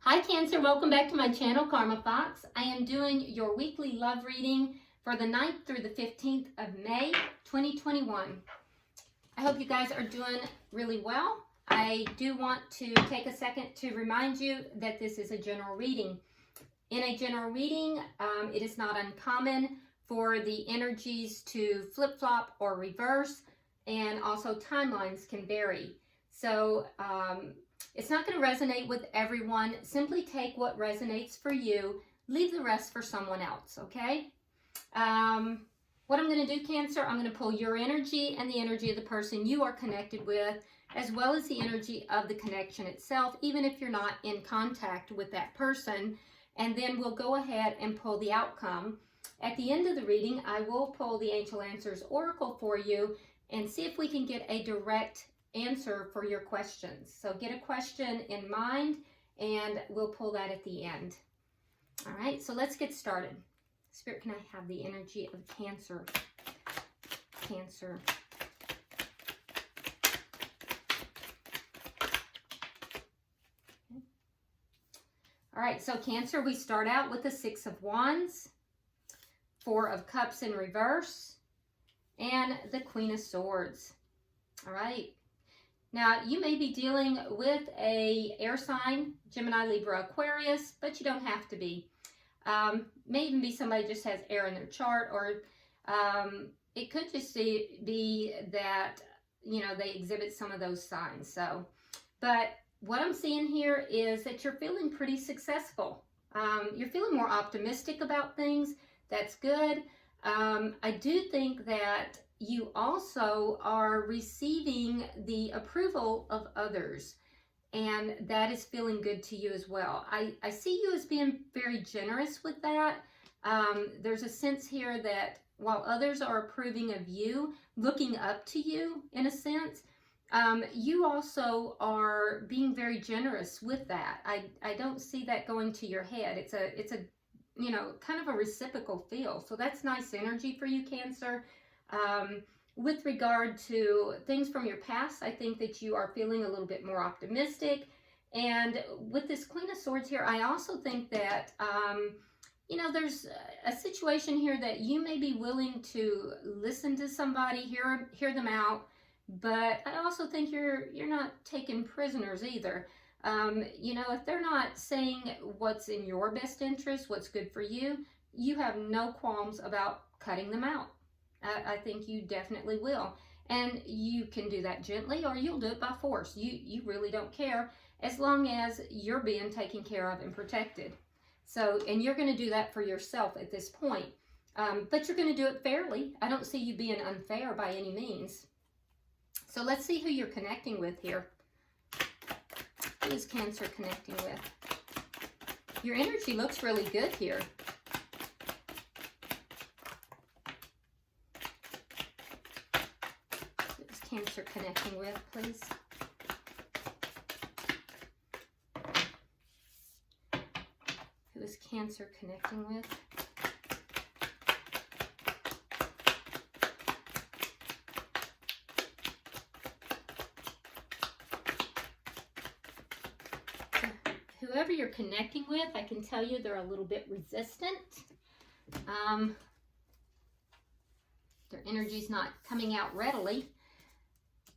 Hi Cancer, welcome back to my channel, Karma Fox. I am doing your weekly love reading for the 9th through the 15th of May, 2021. I hope you guys are doing really well. I do want to take a second to remind you that this is a general reading. In a general reading, it is not uncommon for the energies to flip-flop or reverse, and also timelines can vary. So, it's not going to resonate with everyone. Simply take what resonates for you. Leave the rest for someone else, okay? What I'm going to do, Cancer, I'm going to pull your energy and the energy of the person you are connected with, as well as the energy of the connection itself, even if you're not in contact with that person. And then we'll go ahead and pull the outcome. At the end of the reading, I will pull the Angel Answers Oracle for you and see if we can get a direct answer for your questions. So get a question in mind and we'll pull that at the end. All right, so let's get started. Spirit, can I have the energy of Cancer? Cancer. Okay. All right, so Cancer, we start out with the Six of Wands, Four of Cups in reverse, and the Queen of Swords. All right. Now, you may be dealing with a air sign, Gemini, Libra, Aquarius, but you don't have to be. May even be somebody just has air in their chart, or it could just be that, you know, they exhibit some of those signs. So, but what I'm seeing here is that you're feeling pretty successful. You're feeling more optimistic about things. That's good. I do think that you also are receiving the approval of others, and that is feeling good to you as well. I see you as being very generous with that. There's a sense here that while others are approving of you, looking up to you in a sense, you also are being very generous with that. I don't see that going to your head. It's a you know, kind of a reciprocal feel. So that's nice energy for you, Cancer. With regard to things from your past, I think that you are feeling a little bit more optimistic. And with this Queen of Swords here, I also think that, you know, there's a situation here that you may be willing to listen to somebody, hear them out. But I also think you're not taking prisoners either. You know, if they're not saying what's in your best interest, what's good for you, you have no qualms about cutting them out. I think you definitely will. And you can do that gently, or you'll do it by force. You really don't care, as long as you're being taken care of and protected. So, and you're going to do that for yourself at this point. But you're going to do it fairly. I don't see you being unfair by any means. So let's see who you're connecting with here. Who is Cancer connecting with? Your energy looks really good here. Who is Cancer connecting with, please? Who is Cancer connecting with? Whoever you're connecting with, I can tell you they're a little bit resistant. Their energy's not coming out readily.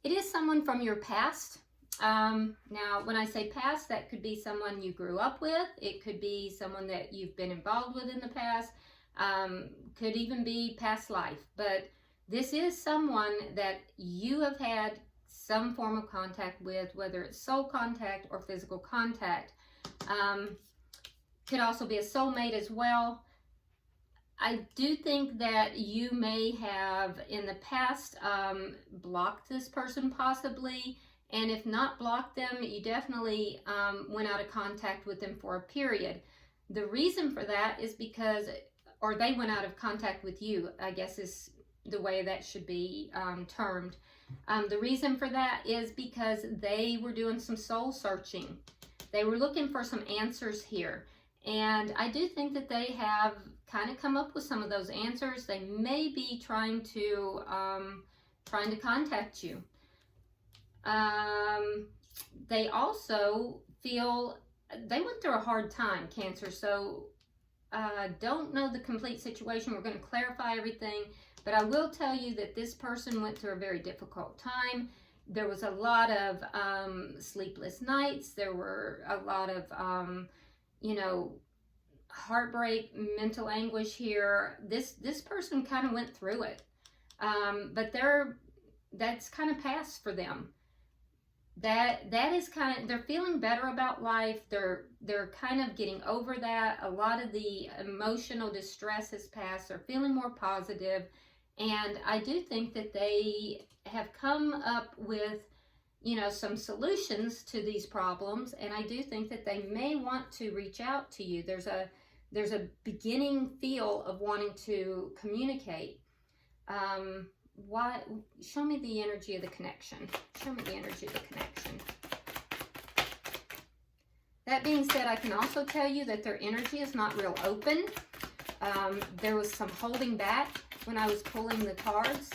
It is someone from your past. Now, when I say past, that could be someone you grew up with. It could be someone that you've been involved with in the past. Could even be past life. But this is someone that you have had some form of contact with, whether it's soul contact or physical contact. Could also be a soulmate as well. I do think that you may have in the past blocked this person possibly, and if not blocked them, you definitely went out of contact with them for a period. The reason for that is because, or they went out of contact with you, I guess is the way that should be termed. The reason for that is because they were doing some soul searching. They were looking for some answers here. And I do think that they have kind of come up with some of those answers. They may be trying to contact you. They also feel they went through a hard time, Cancer. So don't know the complete situation. We're going to clarify everything. But I will tell you that this person went through a very difficult time. There was a lot of sleepless nights. There were a lot of, you know, heartbreak, mental anguish here. This person kind of went through it. But that's kind of past for them. That is kind of, they're feeling better about life. They're kind of getting over that. A lot of the emotional distress has passed. They're feeling more positive. And I do think that they have come up with, you know, some solutions to these problems. And I do think that they may want to reach out to you. There's a beginning feel of wanting to communicate. Why? Show me the energy of the connection. Show me the energy of the connection. That being said, I can also tell you that their energy is not real open. There was some holding back when I was pulling the cards.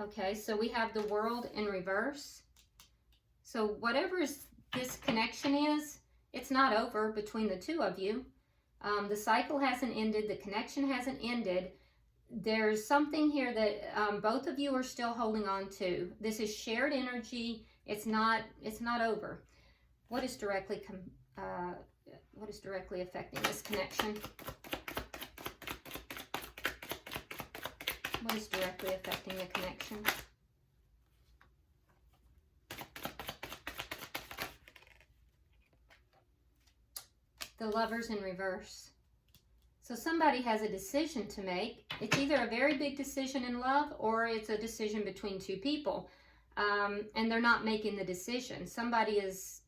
Okay, so we have the World in reverse. So whatever this connection is, it's not over between the two of you. The cycle hasn't ended. The connection hasn't ended. There's something here that both of you are still holding on to. This is shared energy. It's not over. What is directly affecting this connection? What is directly affecting the connection? The Lovers in reverse. So somebody has a decision to make. It's either a very big decision in love or it's a decision between two people. And they're not making the decision. Somebody is,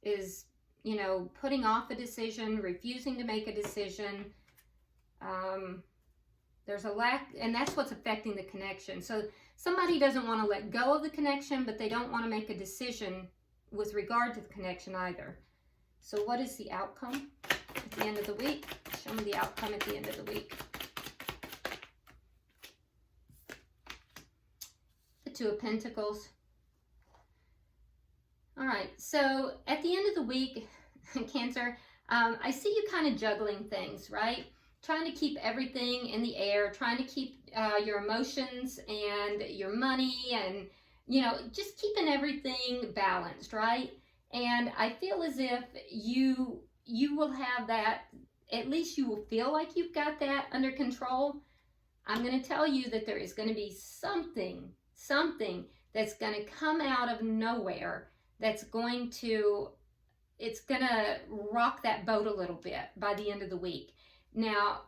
you know, putting off a decision, refusing to make a decision. There's a lack, and that's what's affecting the connection. So somebody doesn't want to let go of the connection, but they don't want to make a decision with regard to the connection either. So what is the outcome at the end of the week? Show me the outcome at the end of the week. The Two of Pentacles. All right, so at the end of the week, Cancer, I see you kind of juggling things, right? Trying to keep everything in the air, trying to keep your emotions and your money and, you know, just keeping everything balanced, right? And I feel as if you will have that, at least you will feel like you've got that under control. I'm going to tell you that there is going to be something that's going to come out of nowhere that's going to, it's going to rock that boat a little bit by the end of the week. Now,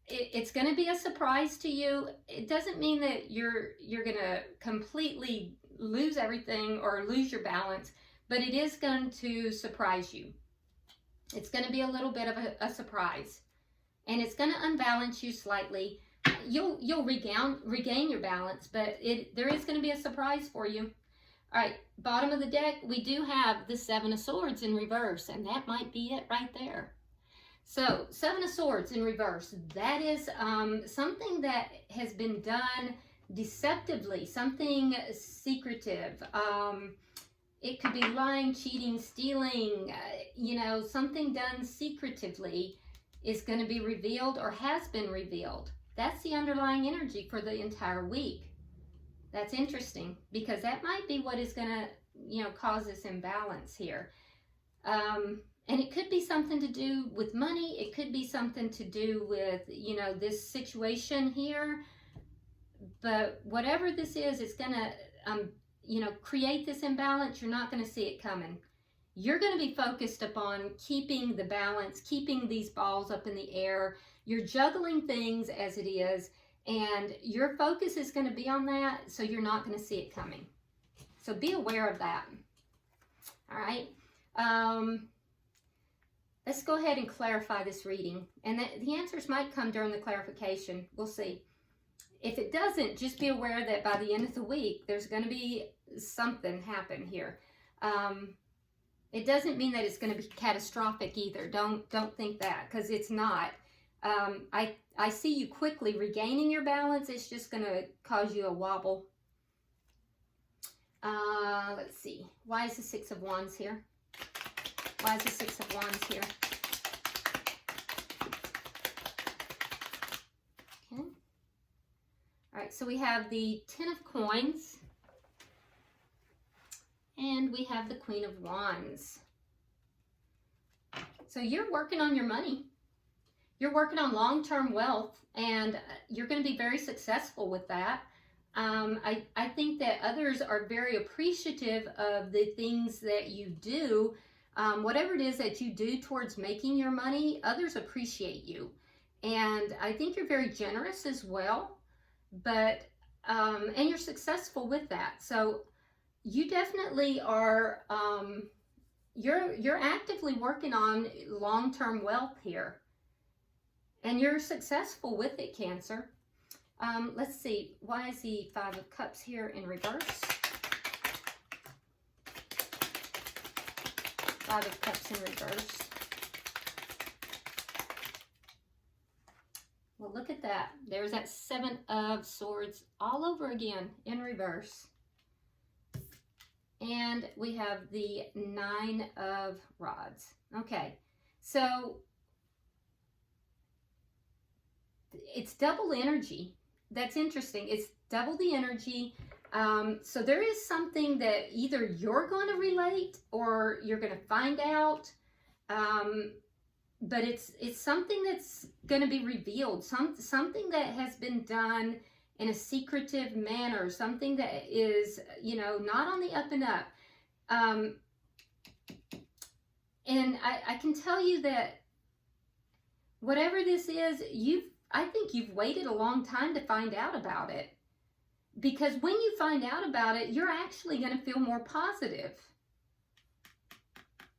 it's going to be a surprise to you. It doesn't mean that you're going to completely lose everything or lose your balance, but it is going to surprise you. It's going to be a little bit of a surprise, and it's going to unbalance you slightly. You'll regain your balance, but there is going to be a surprise for you. All right, bottom of the deck, we do have the Seven of Swords in reverse, and that might be it right there. So, Seven of Swords in reverse, that is something that has been done deceptively, something secretive. It could be lying, cheating, stealing, you know, something done secretively is going to be revealed or has been revealed. That's the underlying energy for the entire week. That's interesting because that might be what is going to, you know, cause this imbalance here. And it could be something to do with money. It could be something to do with, you know, this situation here. But whatever this is, it's going to, you know, create this imbalance. You're not going to see it coming. You're going to be focused upon keeping the balance, keeping these balls up in the air. You're juggling things as it is. And your focus is going to be on that. So you're not going to see it coming. So be aware of that. All right. Let's go ahead and clarify this reading. And the answers might come during the clarification. We'll see. If it doesn't, just be aware that by the end of the week, there's going to be something happen here. It doesn't mean that it's going to be catastrophic either. Don't think that, because it's not. I see you quickly regaining your balance. It's just going to cause you a wobble. Let's see. Why is the Six of Wands here? Why is the Six of Wands here? Okay. All right, so we have the Ten of Coins. And we have the Queen of Wands. So you're working on your money. You're working on long-term wealth, and you're going to be very successful with that. I think that others are very appreciative of the things that you do. Whatever it is that you do towards making your money, others appreciate you. And I think you're very generous as well, but and you're successful with that. So you definitely are, you're actively working on long-term wealth here. And you're successful with it, Cancer. Let's see, why is the Five of Cups here in reverse? Five of Cups in reverse. Well, look at that. There's that Seven of Swords all over again in reverse. And we have the Nine of Rods. Okay, so it's double energy. That's interesting. It's double the energy. So there is something that either you're going to relate or you're going to find out. But it's something that's going to be revealed. Something that has been done in a secretive manner. Something that is, you know, not on the up and up. And I can tell you that whatever this is, I think you've waited a long time to find out about it. Because when you find out about it, you're actually going to feel more positive.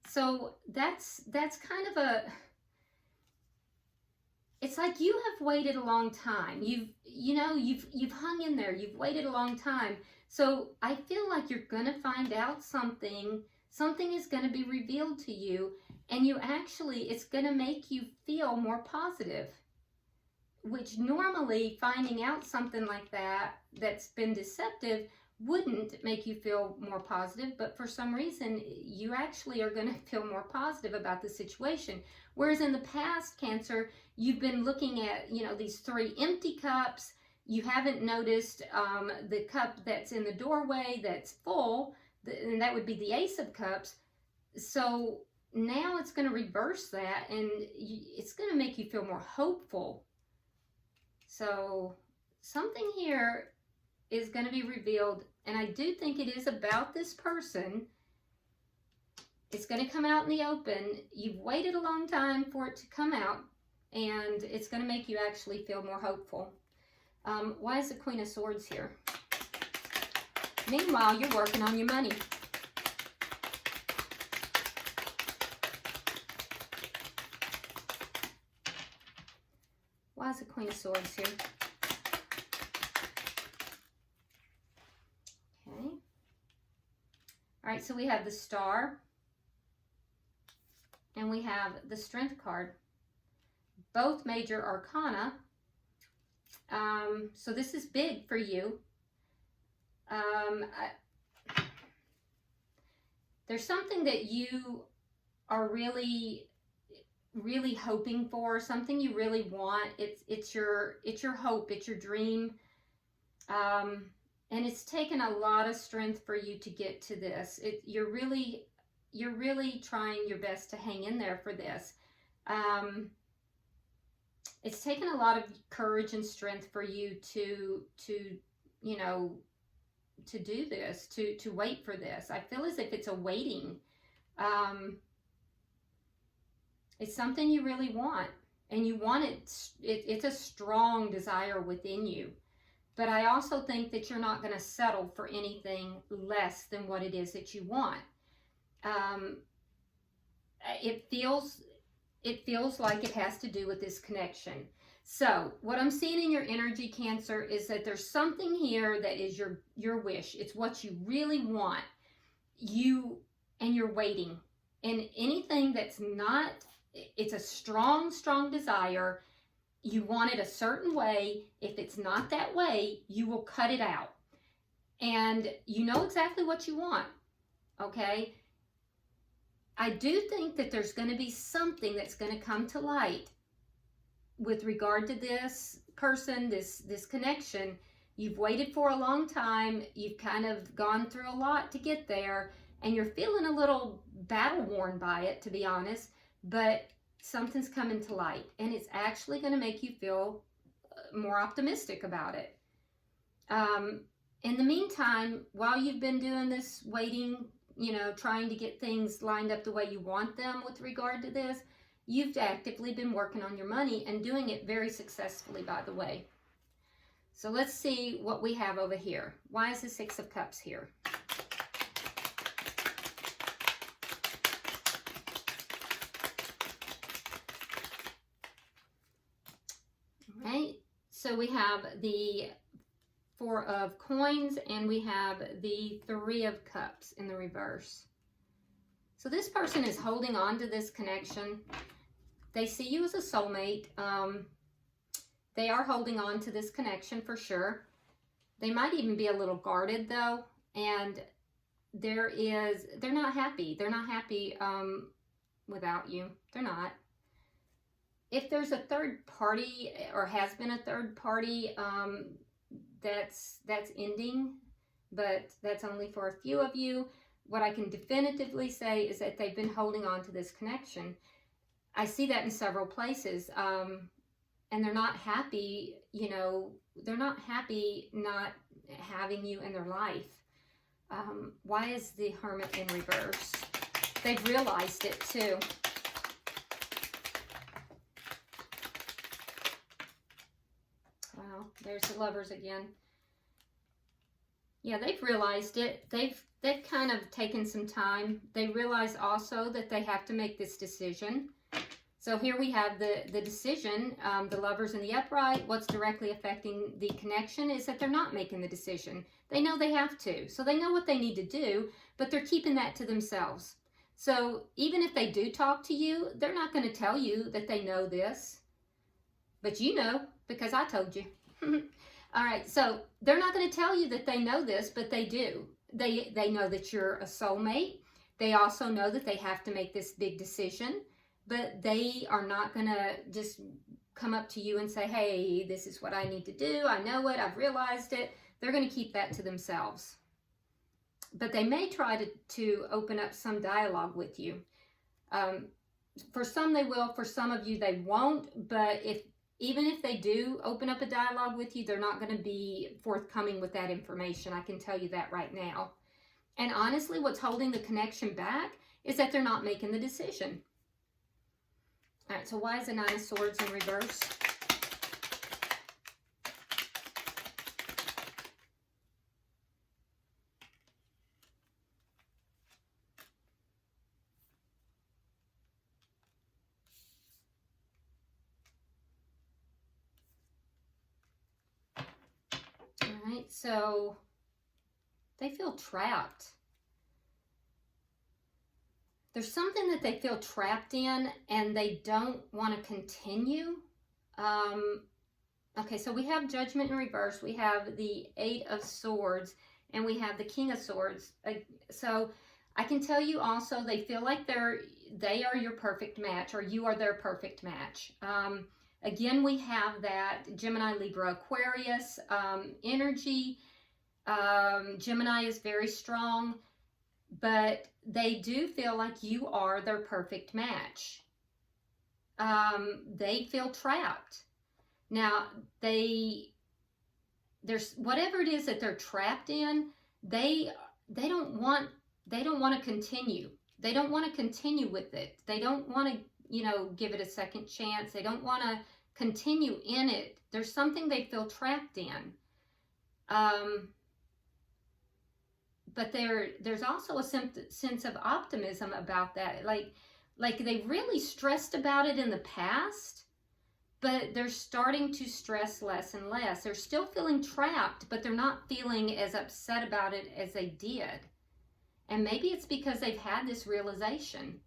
So that's kind of it's like you have waited a long time. You've hung in there. You've waited a long time. So I feel like you're going to find out something. Something is going to be revealed to you, and it's going to make you feel more positive. Which normally finding out something like that's been deceptive wouldn't make you feel more positive, but for some reason you actually are going to feel more positive about the situation. Whereas in the past, Cancer, you've been looking at, these three empty cups. You haven't noticed the cup that's in the doorway that's full, and that would be the Ace of Cups. So now it's going to reverse that, and it's going to make you feel more hopeful. So something here is going to be revealed, and I do think it is about this person. It's going to come out in the open. You've waited a long time for it to come out, and it's going to make you actually feel more hopeful. Why is the Queen of Swords here? Meanwhile, you're working on your money. Why is the Queen of Swords here? Okay. All right, so we have the Star. And we have the Strength card. Both major arcana. So this is big for you. There's something that you are really hoping for, something you really want. It's your hope, it's your dream, and it's taken a lot of strength for you to get to this. You're really trying your best to hang in there for this. It's taken a lot of courage and strength for you to do this, to wait for this. I feel as if it's a waiting. It's something you really want, and you want it. It's a strong desire within you. But I also think that you're not going to settle for anything less than what it is that you want. It feels like it has to do with this connection. So what I'm seeing in your energy, Cancer, is that there's something here that is your wish. It's what you really want. And you're waiting. And anything that's not, it's a strong desire. You want it a certain way. If it's not that way, you will cut it out. and you know exactly what you want, okay? I do think that there's going to be something that's going to come to light with regard to this person, this connection. You've waited for a long time. You've kind of gone through a lot to get there, and you're feeling a little battle worn by it, to be honest, but something's coming to light, and it's actually going to make you feel more optimistic about it. In the meantime, while you've been doing this, waiting, you know, trying to get things lined up the way you want them with regard to this, you've actively been working on your money and doing it very successfully, by the way. So let's see what we have over here. Why is the Six of Cups here? All right, so we have the Four of Coins, and we have the Three of Cups in the reverse. So this person is holding on to this connection. They see you as a soulmate. They are holding on to this connection for sure. They might even be a little guarded though, and they're not happy. They're not happy without you. They're not. If there's a third party, or has been a third party, that's ending, but that's only for a few of you. What I can definitively say is that they've been holding on to this connection. I see that in several places, and they're not happy, you know, they're not happy not having you in their life. Why is the Hermit in reverse? They've realized it too. Wow, there's the Lovers again. Yeah, they've realized it. They've kind of taken some time. They realize also that they have to make this decision. So here we have the decision, the Lovers in the upright. What's directly affecting the connection is that they're not making the decision. They know they have to. So they know what they need to do, but they're keeping that to themselves. So even if they do talk to you, they're not going to tell you that they know this. But you know, because I told you. All right, so they're not going to tell you that they know this, but they do. They know that you're a soulmate. They also know that they have to make this big decision, but they are not going to just come up to you and say, hey, this is what I need to do. I know it. I've realized it. They're going to keep that to themselves. But they may try to open up some dialogue with you. For some they will. For some of you they won't. But even if they do open up a dialogue with you, they're not going to be forthcoming with that information. I can tell you that right now. And honestly, what's holding the connection back is that they're not making the decision. All right, so why is the Nine of Swords in reverse? So they feel trapped. There's something that they feel trapped in and they don't want to continue. Okay, so we have Judgment in reverse. We have the Eight of Swords and we have the King of Swords. So I can tell you also they feel like they are your perfect match, or you are their perfect match. Again, we have that Gemini, Libra, Aquarius energy. Gemini is very strong, but they do feel like you are their perfect match. They feel trapped. Now, there's whatever it is that they're trapped in, they don't want to continue. They don't want to continue with it. They don't want to, you know, give it a second chance. They don't want to continue in it. There's something they feel trapped in. But there's also a sense of optimism about that. Like they really stressed about it in the past, but they're starting to stress less and less. They're still feeling trapped, but they're not feeling as upset about it as they did. And maybe it's because they've had this realization.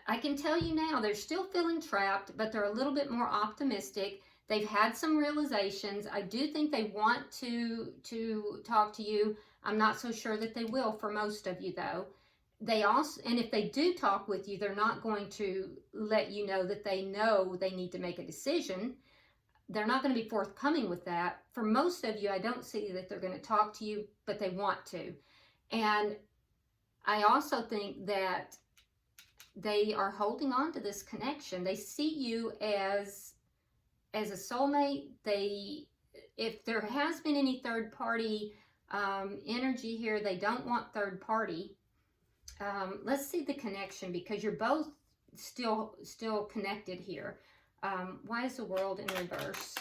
I can tell you now, they're still feeling trapped, but they're a little bit more optimistic. They've had some realizations. I do think they want to talk to you. I'm not so sure that they will for most of you, though. They also, and if they do talk with you, they're not going to let you know that they know they need to make a decision. They're not going to be forthcoming with that. For most of you, I don't see that they're going to talk to you, but they want to. And I also think that they are holding on to this connection. They see you as a soulmate. If there has been any third party energy here, they don't want third party. Let's see the connection, because you're both still connected here. Why is the World in reverse?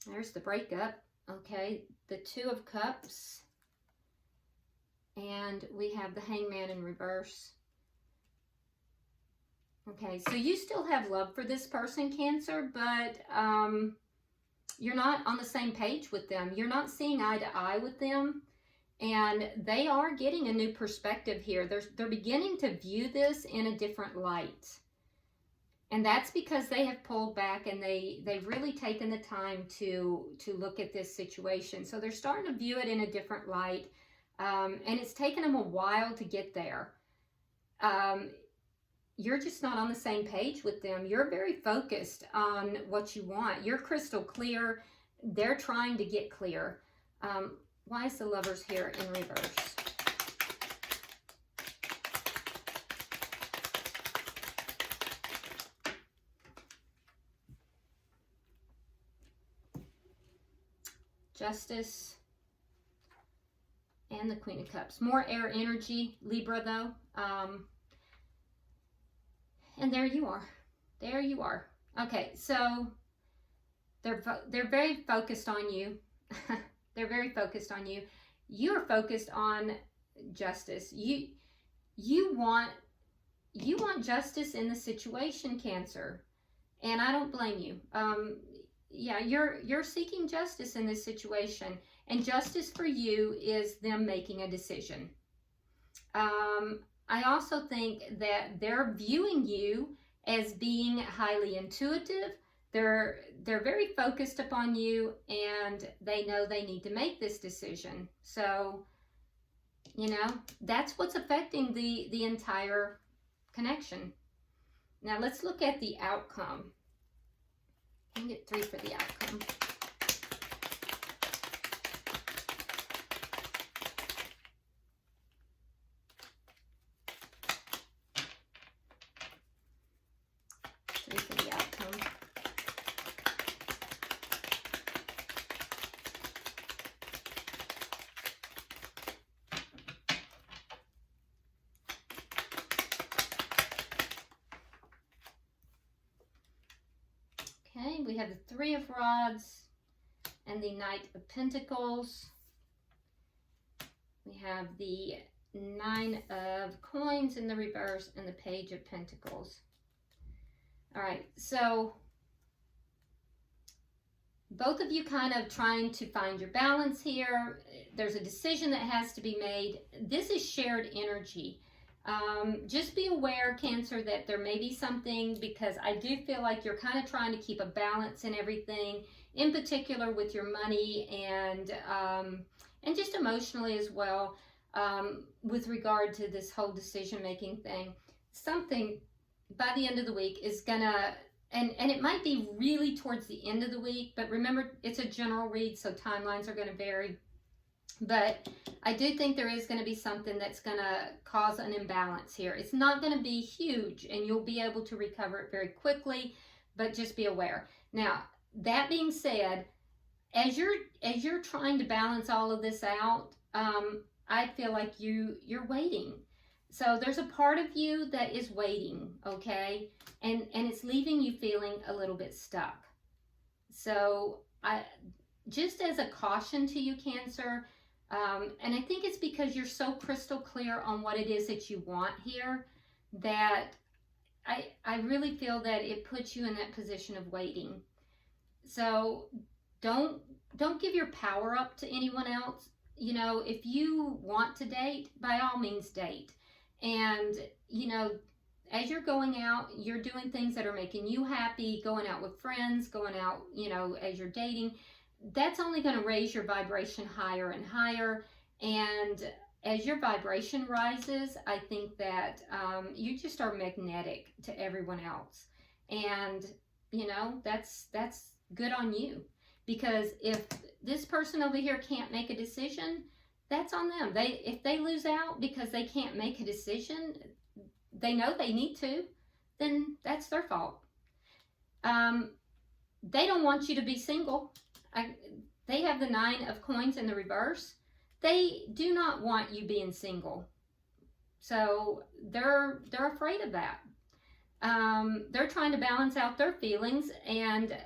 There's the breakup. Okay, the Two of Cups. And we have the Hangman in reverse. Okay, so you still have love for this person, Cancer, but you're not on the same page with them. You're not seeing eye to eye with them. And they are getting a new perspective here. They're beginning to view this in a different light. And that's because they have pulled back and they've really taken the time to look at this situation. So they're starting to view it in a different light. And it's taken them a while to get there. You're just not on the same page with them. You're very focused on what you want. You're crystal clear. They're trying to get clear. Why is the Lovers here in reverse? Justice and the Queen of Cups. More air energy, Libra, though. And there you are. There you are. Okay, so they're very focused on you. They're very focused on you. You're focused on justice. You want justice in the situation, Cancer, and I don't blame you. Yeah, you're seeking justice in this situation, and justice for you is them making a decision. I also think that they're viewing you as being highly intuitive. They're very focused upon you, and they know they need to make this decision. So, you know, that's what's affecting the entire connection. Now let's look at the outcome. I can get 3 for the outcome. Okay, we have the 3 of Rods and the Knight of Pentacles. We have the 9 of Coins in the reverse and the Page of Pentacles. All right, so both of you kind of trying to find your balance here. There's a decision that has to be made. This is shared energy. Just be aware, Cancer, that there may be something, because I do feel like you're kind of trying to keep a balance in everything, in particular with your money and just emotionally as well, with regard to this whole decision-making thing. Something by the end of the week is gonna, and it might be really towards the end of the week, but remember, it's a general read, so timelines are going to vary. But I do think there is going to be something that's going to cause an imbalance here. It's not going to be huge, and you'll be able to recover it very quickly, but just be aware. Now, that being said, as you're trying to balance all of this out, I feel like you're waiting. So there's a part of you that is waiting, okay? And it's leaving you feeling a little bit stuck. So just as a caution to you, Cancer, and I think it's because you're so crystal clear on what it is that you want here, that I really feel that it puts you in that position of waiting. So don't give your power up to anyone else. You know, if you want to date, by all means date. And, you know, as you're going out, you're doing things that are making you happy, going out with friends, going out, you know, as you're dating. That's only going to raise your vibration higher and higher. And as your vibration rises, I think that you just are magnetic to everyone else. And, you know, that's good on you. Because if this person over here can't make a decision, that's on them. If they lose out because they can't make a decision, they know they need to, then that's their fault. They don't want you to be single. They have the 9 of coins in the reverse. They do not want you being single. So they're afraid of that. They're trying to balance out their feelings, and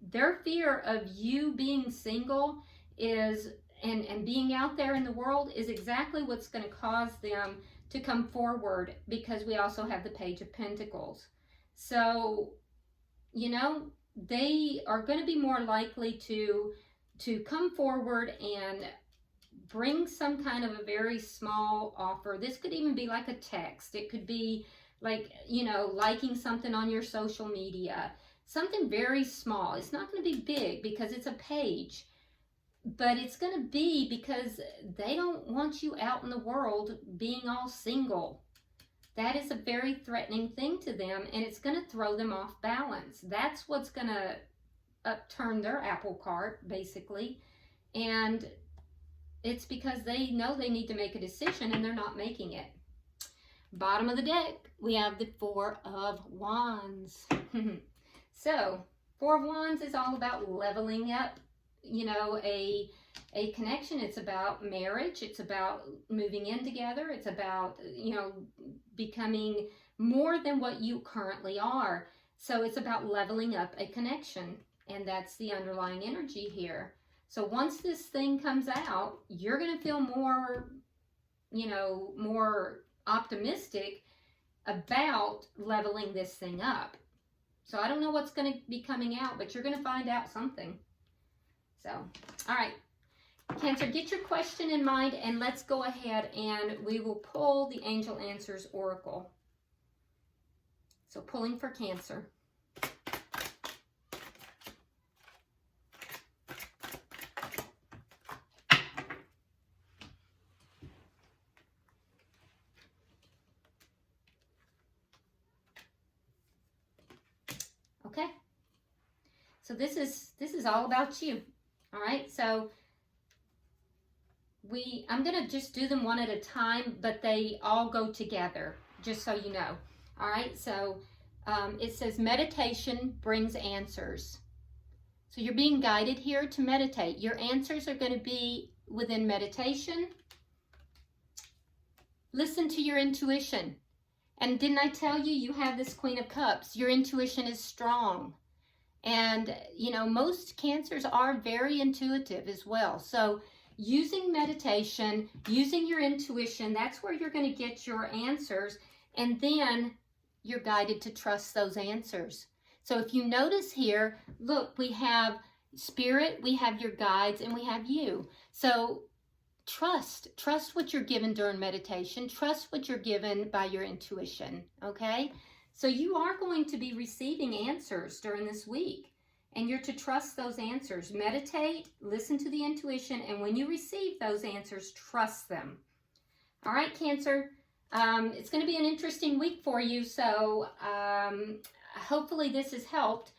their fear of you being single is and being out there in the world is exactly what's going to cause them to come forward, because we also have the Page of Pentacles. So, you know, they are going to be more likely to come forward and bring some kind of a very small offer. This could even be like a text. It could be like, you know, liking something on your social media. Something very small. It's not going to be big because it's a page. But it's going to be because they don't want you out in the world being all single. That is a very threatening thing to them, and it's going to throw them off balance. That's what's going to upturn their apple cart, basically. And it's because they know they need to make a decision and they're not making it. Bottom of the deck, we have the 4 of Wands. So, 4 of Wands is all about leveling up, you know, a connection. It's about marriage. It's about moving in together. It's about, you know, becoming more than what you currently are. So it's about leveling up a connection, and that's the underlying energy here. So once this thing comes out, you're going to feel more, you know, more optimistic about leveling this thing up. So I don't know what's going to be coming out, but you're going to find out something. So, all right, Cancer, get your question in mind, and let's go ahead and we will pull the Angel Answers Oracle. So pulling for Cancer. Okay. So this is all about you. All right, so I'm going to just do them one at a time, but they all go together, just so you know. All right, so it says meditation brings answers. So you're being guided here to meditate. Your answers are going to be within meditation. Listen to your intuition. And didn't I tell you, you have this Queen of Cups. Your intuition is strong. And, you know, most Cancers are very intuitive as well. So using meditation, using your intuition, that's where you're going to get your answers. And then you're guided to trust those answers. So if you notice here, look, we have Spirit, we have your guides, and we have you. So trust what you're given during meditation. Trust what you're given by your intuition, okay? So you are going to be receiving answers during this week, and you're to trust those answers. Meditate, listen to the intuition, and when you receive those answers, trust them. All right, Cancer, it's going to be an interesting week for you, so hopefully this has helped.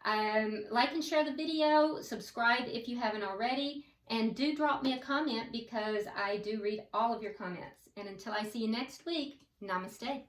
Like and share the video, subscribe if you haven't already, and do drop me a comment because I do read all of your comments. And until I see you next week, namaste.